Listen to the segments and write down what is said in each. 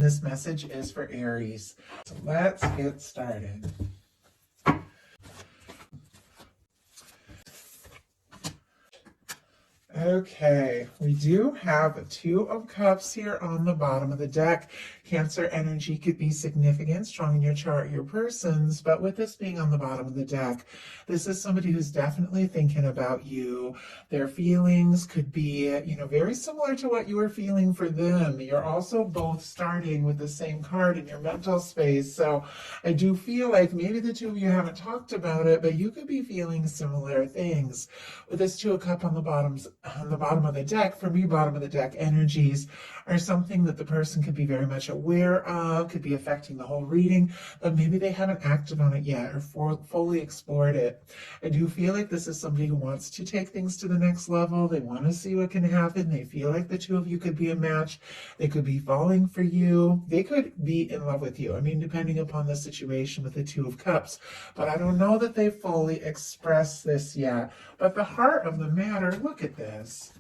this message is for Aries. So let's get started. Okay, we do have 2 of Cups here on the bottom of the deck. Cancer energy could be significant, strong in your chart, your person's, but with this being on the bottom of the deck, this is somebody who's definitely thinking about you. Their feelings could be, very similar to what you were feeling for them. You're also both starting with the same card in your mental space, so I do feel like maybe the 2 of you haven't talked about it, but you could be feeling similar things. With this 2 of Cups on the bottom of the deck, for me, bottom of the deck energies are something that the person could be very much aware of, could be affecting the whole reading, but maybe they haven't acted on it yet or fully explored it. I do feel like this is somebody who wants to take things to the next level. They want to see what can happen. They feel like the 2 of you could be a match. They could be falling for you. They could be in love with you. I mean, depending upon the situation with the 2 of Cups, but I don't know that they fully expressed this yet. But the heart of the matter, look at this.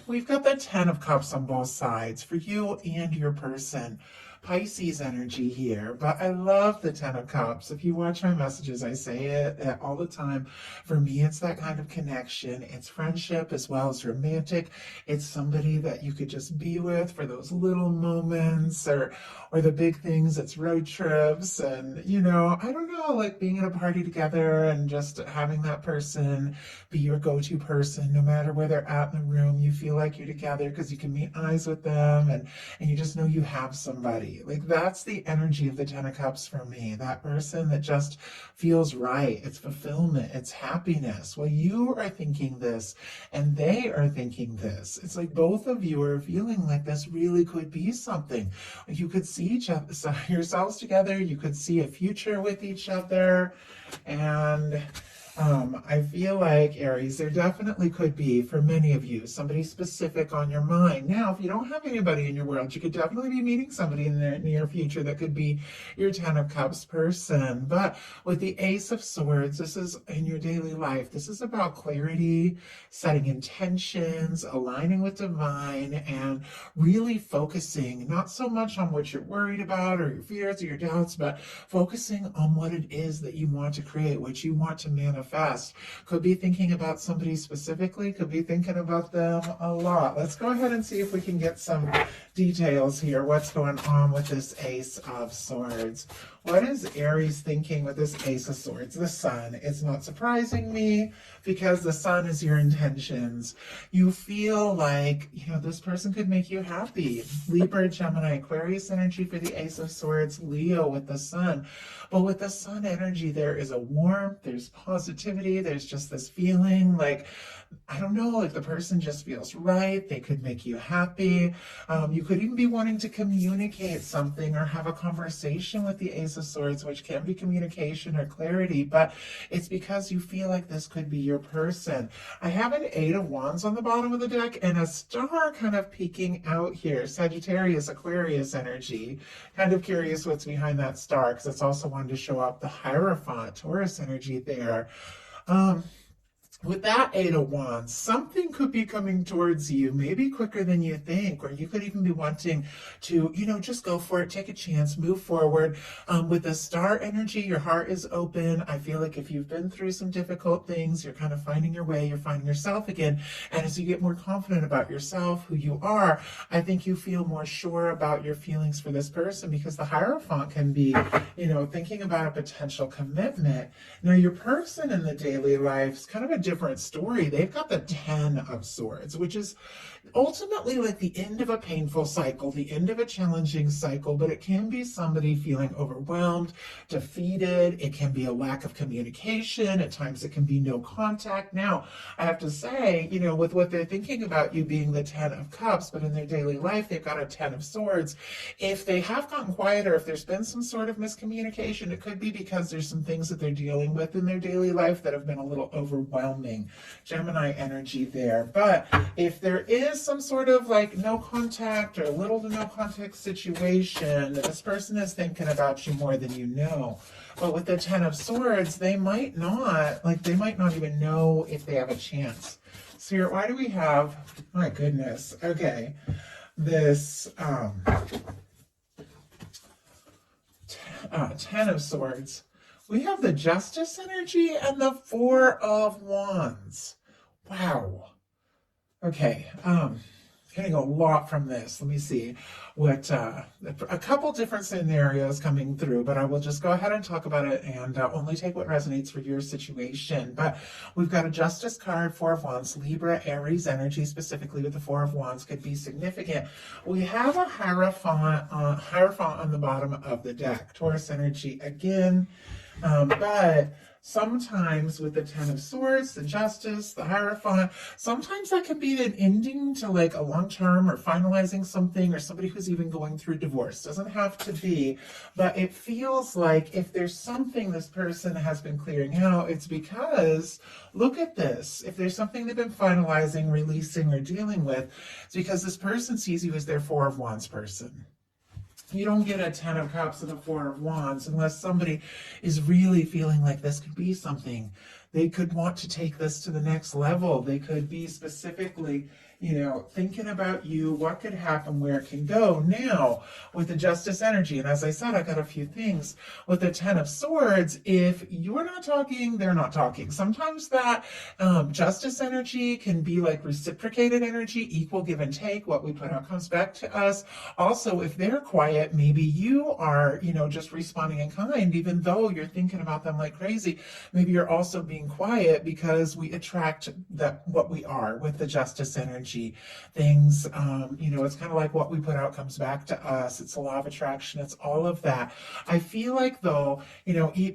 We've got the 10 of Cups on both sides for you and your person. Pisces energy here, but I love the 10 of Cups. If you watch my messages, I say it all the time. For me, it's that kind of connection. It's friendship as well as romantic. It's somebody that you could just be with for those little moments or the big things. It's road trips and, I don't know, like being at a party together and just having that person be your go-to person, no matter where they're at in the room. You feel like you're together because you can meet eyes with them and you just know you have somebody. Like that's the energy of the 10 of Cups for me. That person that just feels right. It's fulfillment. It's happiness. Well, you are thinking this and they are thinking this. It's like both of you are feeling like this really could be something. You could see each other, yourselves together. You could see a future with each other. And I feel like, Aries, there definitely could be, for many of you, somebody specific on your mind. Now, if you don't have anybody in your world, you could definitely be meeting somebody in the near future that could be your 10 of Cups person. But with the Ace of Swords, this is in your daily life. This is about clarity, setting intentions, aligning with divine, and really focusing, not so much on what you're worried about or your fears or your doubts, but focusing on what it is that you want to create, what you want to manifest. Could be thinking about somebody specifically, could be thinking about them a lot. Let's go ahead and see if we can get some details here. What's going on with this Ace of Swords? What is Aries thinking with this Ace of Swords? The Sun. It's not surprising me because the Sun is your intentions. You feel like, this person could make you happy. Libra, Gemini, Aquarius energy for the Ace of Swords, Leo with the Sun. But with the Sun energy, there is a warmth, there's positivity, there's just this feeling like, I don't know, like the person just feels right. They could make you happy. You could even be wanting to communicate something or have a conversation with the Ace of Swords, which can be communication or clarity, but it's because you feel like this could be your person. I have an 8 of Wands on the bottom of the deck and a star kind of peeking out here. Sagittarius, Aquarius energy. Kind of curious what's behind that star because it's also wanted to show up the Hierophant, Taurus energy there. With that 8 of Wands, something could be coming towards you, maybe quicker than you think, or you could even be wanting to, just go for it, take a chance, move forward. With the star energy, your heart is open. I feel like if you've been through some difficult things, you're kind of finding your way, you're finding yourself again. And as you get more confident about yourself, who you are, I think you feel more sure about your feelings for this person because the Hierophant can be, thinking about a potential commitment. Now, your person in the daily life is kind of a different story. They've got the 10 of Swords, which is ultimately like the end of a painful cycle, the end of a challenging cycle, but it can be somebody feeling overwhelmed, defeated. It can be a lack of communication. At times it can be no contact. Now, I have to say, with what they're thinking about you being the 10 of Cups, but in their daily life, they've got a 10 of Swords. If they have gotten quieter, if there's been some sort of miscommunication, it could be because there's some things that they're dealing with in their daily life that have been a little overwhelming. Gemini energy there. But if there is some sort of like no contact or little to no contact situation, this person is thinking about you more than you know. But with the 10 of Swords, they might not even know if they have a chance. So here, why do we have, my goodness, okay, this Ten of Swords, we have the Justice energy and the Four of Wands. Wow. Okay, getting a lot from this. Let me see what a couple different scenarios coming through, but I will just go ahead and talk about it and only take what resonates for your situation. But we've got a Justice card, Four of Wands, Libra, Aries energy, specifically with the Four of Wands, could be significant. We have a Hierophant on the bottom of the deck, Taurus energy again, but sometimes with the Ten of Swords, the Justice, the Hierophant, sometimes that can be an ending to like a long-term or finalizing something, or somebody who's even going through divorce. Doesn't have to be, but it feels like if there's something this person has been clearing out, it's because, look at this, if there's something they've been finalizing, releasing, or dealing with, it's because this person sees you as their Four of Wands person. You don't get a Ten of Cups and a Four of Wands unless somebody is really feeling like this could be something. They could want to take this to the next level. They could be specifically, thinking about you, what could happen, where it can go. Now, with the Justice energy, and as I said, I got a few things. With the Ten of Swords, if you're not talking, they're not talking. Sometimes that Justice energy can be like reciprocated energy, equal give and take. What we put out comes back to us. Also, if they're quiet, maybe you are, just responding in kind, even though you're thinking about them like crazy. Maybe you're also being quiet because we attract what we are with the Justice energy. Things, it's kind of like what we put out comes back to us. It's a law of attraction. It's all of that. I feel like though,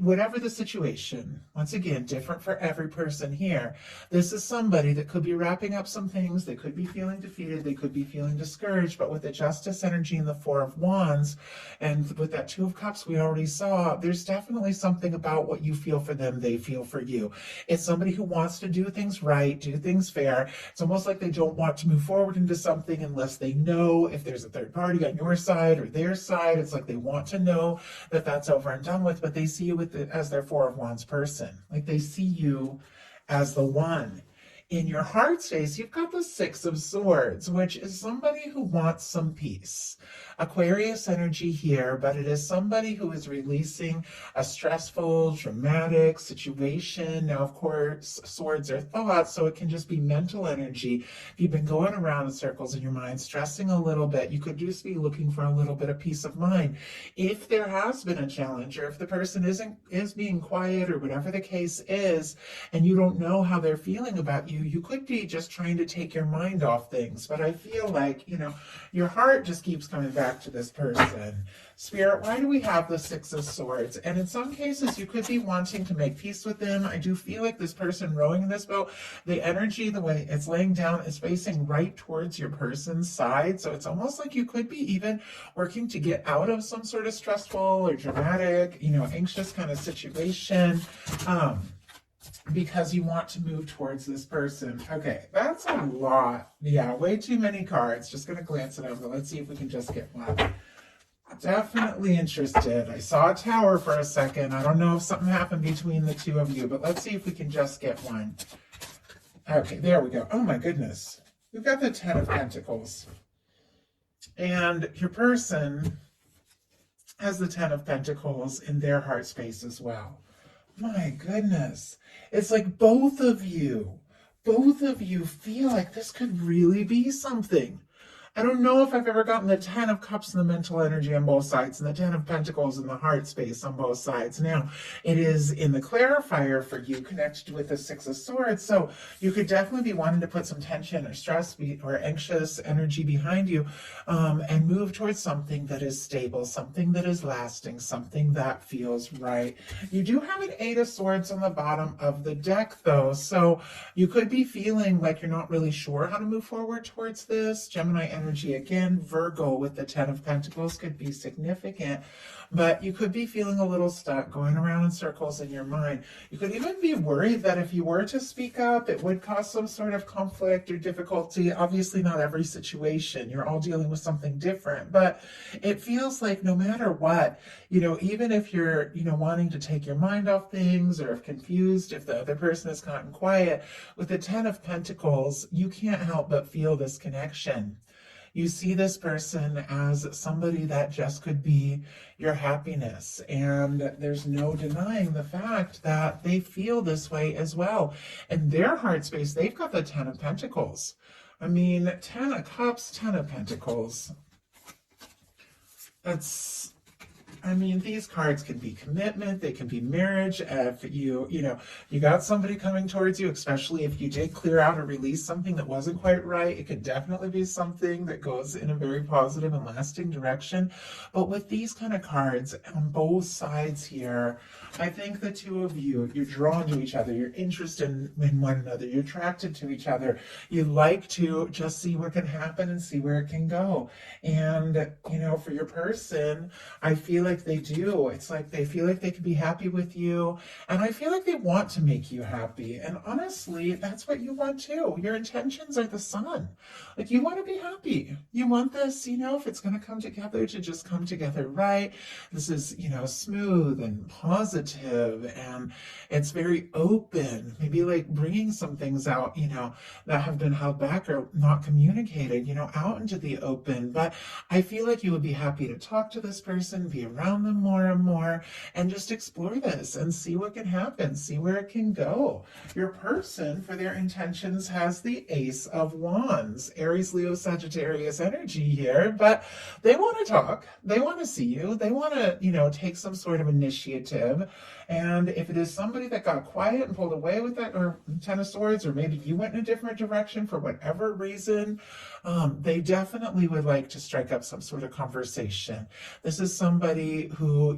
whatever the situation, once again, different for every person here. This is somebody that could be wrapping up some things. They could be feeling defeated. They could be feeling discouraged, but with the Justice energy and the Four of Wands and with that Two of Cups we already saw, there's definitely something about what you feel for them, they feel for you. It's somebody who wants to do things right, do things fair. It's almost like they don't want to move forward into something unless they know if there's a third party on your side or their side. It's like they want to know that that's over and done with, but they see you as their Four of Wands person. Like they see you as the one. In your heart space, you've got the Six of Swords, which is somebody who wants some peace. Aquarius energy here, but it is somebody who is releasing a stressful, dramatic situation. Now, of course, swords are thoughts, so it can just be mental energy. If you've been going around in circles in your mind, stressing a little bit, you could just be looking for a little bit of peace of mind. If there has been a challenge, or if the person is being quiet, or whatever the case is, and you don't know how they're feeling about you, you could be just trying to take your mind off things. But I feel like, your heart just keeps coming back to this person. Spirit, why do we have the Six of Swords? And in some cases, you could be wanting to make peace with them. I do feel like this person rowing in this boat, the energy, the way it's laying down is facing right towards your person's side. So it's almost like you could be even working to get out of some sort of stressful or dramatic, anxious kind of situation. Because you want to move towards this person. Okay, that's a lot. Yeah, way too many cards. Just going to glance it over. Let's see if we can just get one. Definitely interested. I saw a tower for a second. I don't know if something happened between the two of you, but let's see if we can just get one. Okay, there we go. Oh my goodness. We've got the Ten of Pentacles. And your person has the Ten of Pentacles in their heart space as well. My goodness. It's like both of you feel like this could really be something. I don't know if I've ever gotten the Ten of Cups and the mental energy on both sides and the Ten of Pentacles in the heart space on both sides. Now, it is in the clarifier for you connected with the Six of Swords. So you could definitely be wanting to put some tension or stress or anxious energy behind you and move towards something that is stable, something that is lasting, something that feels right. You do have an Eight of Swords on the bottom of the deck, though. So you could be feeling like you're not really sure how to move forward towards this. Gemini energy again. Virgo with the Ten of Pentacles could be significant, but you could be feeling a little stuck, going around in circles in your mind. You could even be worried that if you were to speak up, it would cause some sort of conflict or difficulty. Obviously, not every situation. You're all dealing with something different, but it feels like no matter what, even if you're, wanting to take your mind off things or if confused, if the other person has gotten quiet, with the Ten of Pentacles, you can't help but feel this connection. You see this person as somebody that just could be your happiness. And there's no denying the fact that they feel this way as well. In their heart space, they've got the Ten of Pentacles. I mean, Ten of Cups, Ten of Pentacles. I mean, these cards can be commitment, they can be marriage. If you got somebody coming towards you, especially if you did clear out or release something that wasn't quite right, it could definitely be something that goes in a very positive and lasting direction. But with these kind of cards on both sides here, I think the two of you, you're drawn to each other, you're interested in one another, you're attracted to each other. You like to just see what can happen and see where it can go. And, for your person, I feel like they do. It's like they feel like they can be happy with you. And I feel like they want to make you happy. And honestly, that's what you want too. Your intentions are the sun. Like, you want to be happy. You want this, if it's going to come together, to just come together right. This is, smooth and positive, and it's very open. Maybe like bringing some things out, that have been held back or not communicated, out into the open. But I feel like you would be happy to talk to this person, be around them more and more, and just explore this and see what can happen, see where it can go. Your person, for their intentions, has the Ace of Wands, Aries, Leo, Sagittarius energy here, but they want to talk, they want to see you, they want to, take some sort of initiative. And if it is somebody that got quiet and pulled away with that, or Ten of Swords, or maybe you went in a different direction for whatever reason, they definitely would like to strike up some sort of conversation. This is somebody who,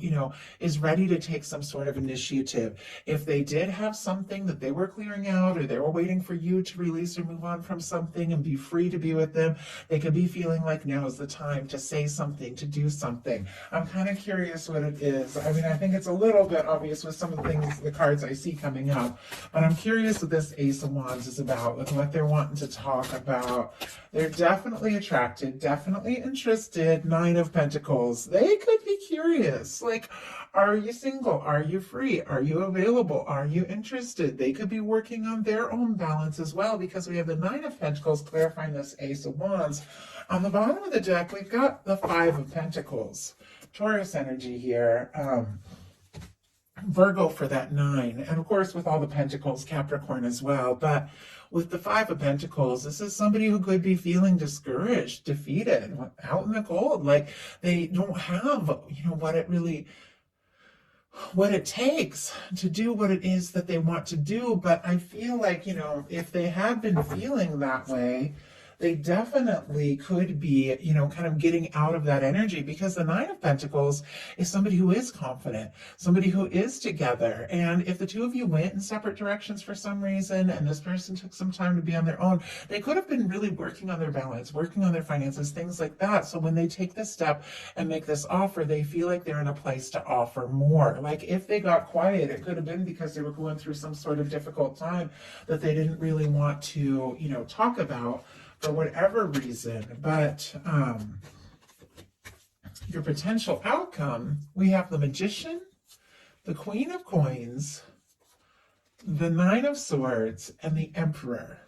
is ready to take some sort of initiative. If they did have something that they were clearing out, or they were waiting for you to release or move on from something and be free to be with them, they could be feeling like now is the time to say something, to do something. I'm kind of curious what it is. I mean, I think it's a little bit obvious with some of the things, the cards I see coming up, but I'm curious what this Ace of Wands is about, with what they're wanting to talk about. They're definitely attracted, definitely interested. Nine of Pentacles. They could be curious. Like, are you single? Are you free? Are you available? Are you interested? They could be working on their own balance as well, because we have the Nine of Pentacles clarifying this Ace of Wands. On the bottom of the deck, we've got the Five of Pentacles. Taurus energy here. Virgo for that 9. And of course, with all the Pentacles, Capricorn as well. But with the Five of Pentacles, this is somebody who could be feeling discouraged, defeated, out in the cold. Like, they don't have, what it takes to do what it is that they want to do. But I feel like, if they had been feeling that way, they definitely could be, kind of getting out of that energy, because the Nine of Pentacles is somebody who is confident, somebody who is together. And if the two of you went in separate directions for some reason, and this person took some time to be on their own, they could have been really working on their balance, working on their finances, things like that. So when they take this step and make this offer, they feel like they're in a place to offer more. Like, if they got quiet, it could have been because they were going through some sort of difficult time that they didn't really want to, talk about, for whatever reason. But your potential outcome, we have the Magician, the Queen of Coins, the Nine of Swords, and the Emperor.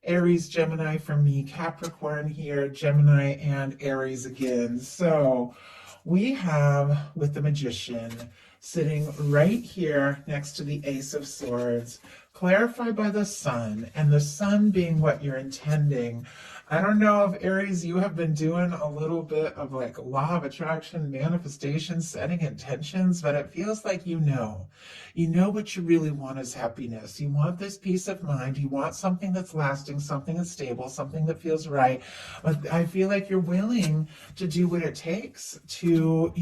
Aries, Gemini for me, Capricorn here, Gemini and Aries again. So we have, with the Magician, sitting right here next to the Ace of Swords, clarified by the Sun, and the Sun being what you're intending. I don't know if, Aries, you have been doing a little bit of like law of attraction, manifestation, setting intentions, but it feels like you know what you really want is happiness. You want this peace of mind. You want something that's lasting, something that's stable, something that feels right. But I feel like you're willing to do what it takes to,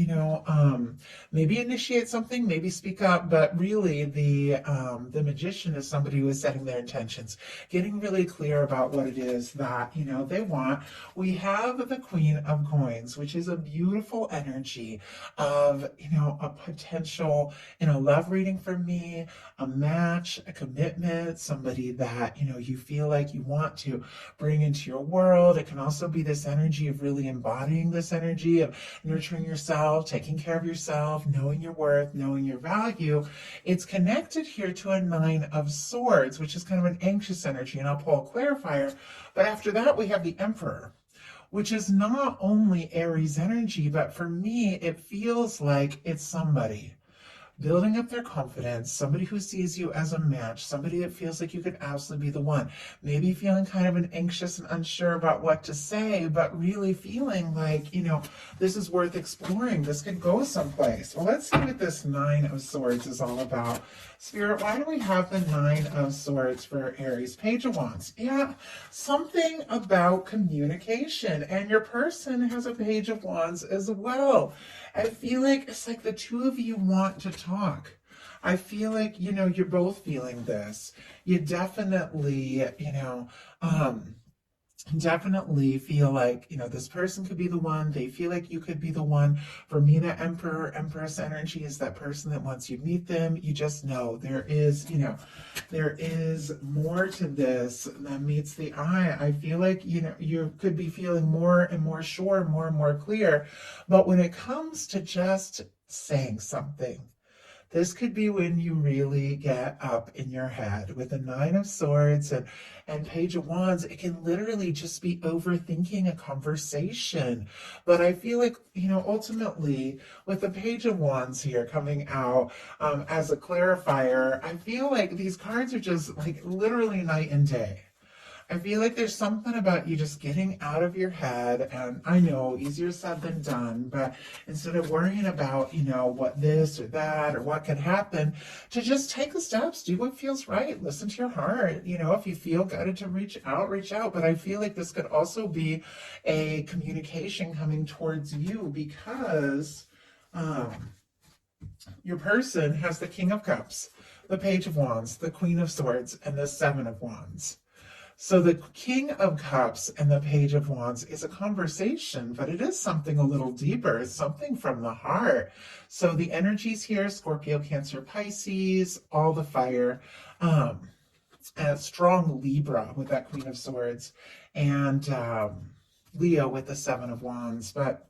maybe initiate something, maybe speak up, but really the Magician is somebody who is setting their intentions, getting really clear about what it is that, they want. We have the Queen of Coins, which is a beautiful energy of, a potential, love reading for me, a match, a commitment, somebody that, you feel like you want to bring into your world. It can also be this energy of really embodying this energy of nurturing yourself, taking care of yourself, knowing your worth, knowing your value. It's connected here to a Nine of Swords, which is kind of an anxious energy, and I'll pull a clarifier. But after that, we have the Emperor, which is not only Aries energy, but for me, it feels like it's somebody building up their confidence, somebody who sees you as a match, somebody that feels like you could absolutely be the one. Maybe feeling kind of an anxious and unsure about what to say, but really feeling like, this is worth exploring. This could go someplace. Well, let's see what this Nine of Swords is all about. Spirit, why do we have the Nine of Swords for Aries? Page of Wands. Yeah, something about communication. And your person has a Page of Wands as well. I feel like it's like the two of you want to talk. I feel like, you're both feeling this. You definitely, definitely feel like, this person could be the one. They feel like you could be the one. For me, the Emperor, Empress energy is that person that once you meet them, you just know there is more to this than meets the eye. I feel like, you could be feeling more and more sure, more and more clear. But when it comes to just saying something, this could be when you really get up in your head with the Nine of Swords and Page of Wands. It can literally just be overthinking a conversation. But I feel like, ultimately with the Page of Wands here coming out as a clarifier, I feel like these cards are just like literally night and day. I feel like there's something about you just getting out of your head, and I know easier said than done, but instead of worrying about, what this or that or what could happen, to just take the steps, do what feels right, listen to your heart. If you feel guided to reach out. But I feel like this could also be a communication coming towards you because your person has the King of Cups, the Page of Wands, the Queen of Swords, and the Seven of Wands. So the King of Cups and the Page of Wands is a conversation, but it is something a little deeper. It's something from the heart. So the energies here, Scorpio, Cancer, Pisces, all the fire, and a strong Libra with that Queen of Swords, and Leo with the Seven of Wands. But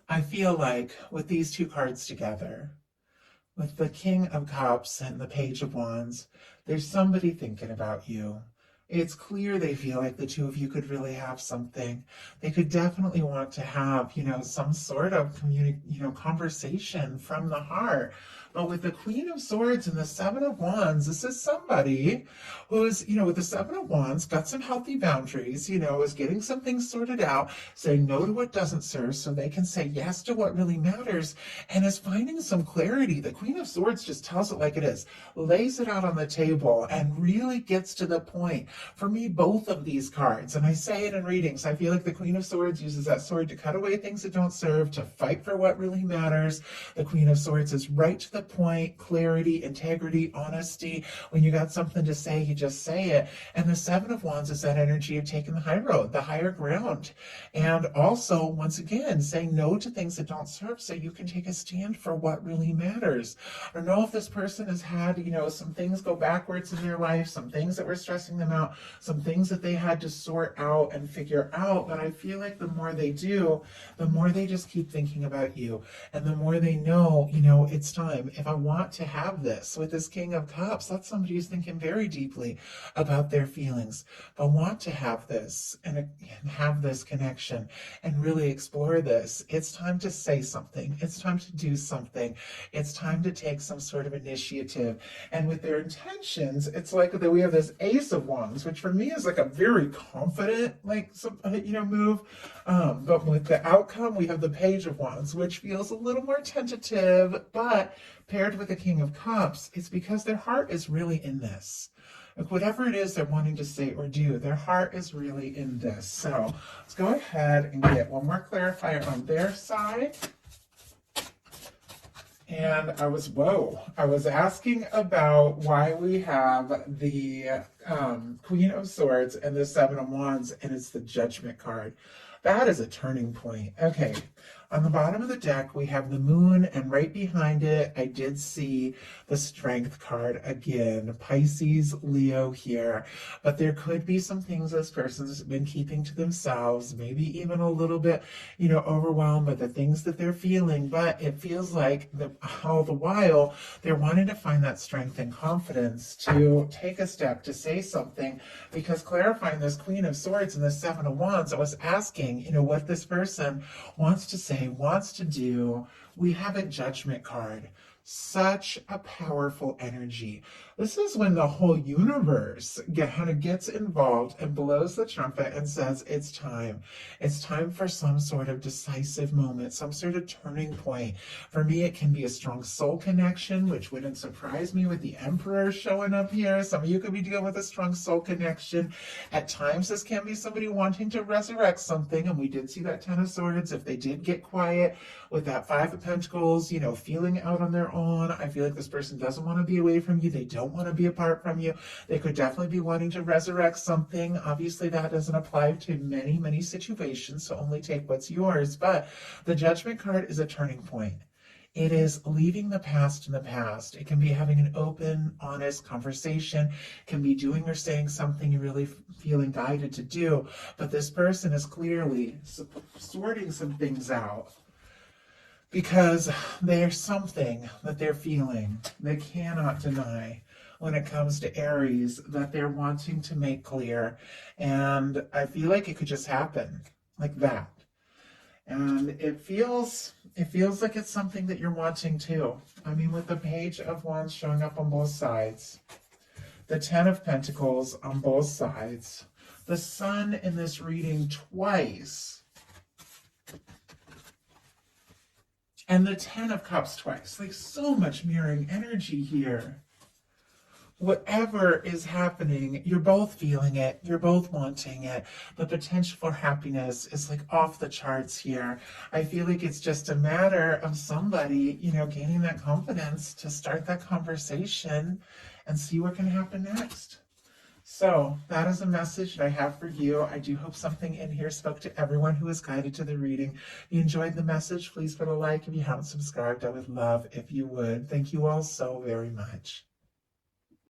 I feel like with these two cards together, with the King of Cups and the Page of Wands, there's somebody thinking about you. It's clear they feel like the two of you could really have something. They could definitely want to have, some sort of conversation from the heart. But with the Queen of Swords and the Seven of Wands, this is somebody who's, with the Seven of Wands, got some healthy boundaries, is getting some things sorted out, saying no to what doesn't serve so they can say yes to what really matters, and is finding some clarity. The Queen of Swords just tells it like it is, lays it out on the table, and really gets to the point. For me, both of these cards, and I say it in readings, I feel like the Queen of Swords uses that sword to cut away things that don't serve, to fight for what really matters. The Queen of Swords is right to the point, clarity, integrity, honesty. When you got something to say, you just say it. And the Seven of Wands is that energy of taking the high road, the higher ground. And also, once again, saying no to things that don't serve so you can take a stand for what really matters. I don't know if this person has had, some things go backwards in their life, some things that were stressing them out, some things that they had to sort out and figure out. But I feel like the more they do, the more they just keep thinking about you. And the more they know, it's time. If I want to have this with this King of Cups, that's somebody who's thinking very deeply about their feelings. If I want to have this and have this connection and really explore this, it's time to say something. It's time to do something. It's time to take some sort of initiative. And with their intentions, it's like that we have this Ace of Wands, which for me is like a very confident, move. But with the outcome, we have the Page of Wands, which feels a little more tentative, but paired with the King of Cups, it's because their heart is really in this. Like whatever it is they're wanting to say or do, their heart is really in this. So let's go ahead and get one more clarifier on their side. And I was asking about why we have the Queen of Swords and the Seven of Wands, and it's the Judgment card. That is a turning point. Okay, On the bottom of the deck, we have the moon, and right behind it, I did see the strength card again. Pisces, Leo here. But there could be some things this person's been keeping to themselves, maybe even a little bit, overwhelmed by the things that they're feeling. But it feels like all the while, they're wanting to find that strength and confidence to take a step, to say something, because clarifying this Queen of Swords and the Seven of Wands, I was asking, what this person wants to say, wants to do. We have a Judgment card. Such a powerful energy. This is when the whole universe kind of gets involved and blows the trumpet and says, it's time. It's time for some sort of decisive moment, some sort of turning point. For me, it can be a strong soul connection, which wouldn't surprise me with the Emperor showing up here. Some of you could be dealing with a strong soul connection. At times, this can be somebody wanting to resurrect something, and we did see that Ten of Swords. If they did get quiet with that Five of Pentacles, feeling out on their own, I feel like this person doesn't want to be away from you. They don't want to be apart from you. They could definitely be wanting to resurrect something. Obviously, that doesn't apply to many, many situations, so only take what's yours. But the Judgment card is a turning point. It is leaving the past in the past. It can be having an open, honest conversation. It can be doing or saying something you're really feeling guided to do. But this person is clearly sorting some things out, because there's something that they're feeling, they cannot deny when it comes to Aries, that they're wanting to make clear. And I feel like it could just happen like that. And it feels like it's something that you're wanting too. I mean, with the Page of Wands showing up on both sides, the Ten of Pentacles on both sides, the Sun in this reading twice, and the Ten of Cups twice. Like, so much mirroring energy here. Whatever is happening, you're both feeling it. You're both wanting it. The potential for happiness is like off the charts here. I feel like it's just a matter of somebody, gaining that confidence to start that conversation and see what can happen next. So that is a message that I have for you. I do hope something in here spoke to everyone who is guided to the reading. If you enjoyed the message, please put a like. If you haven't subscribed, I would love if you would. Thank you all so very much.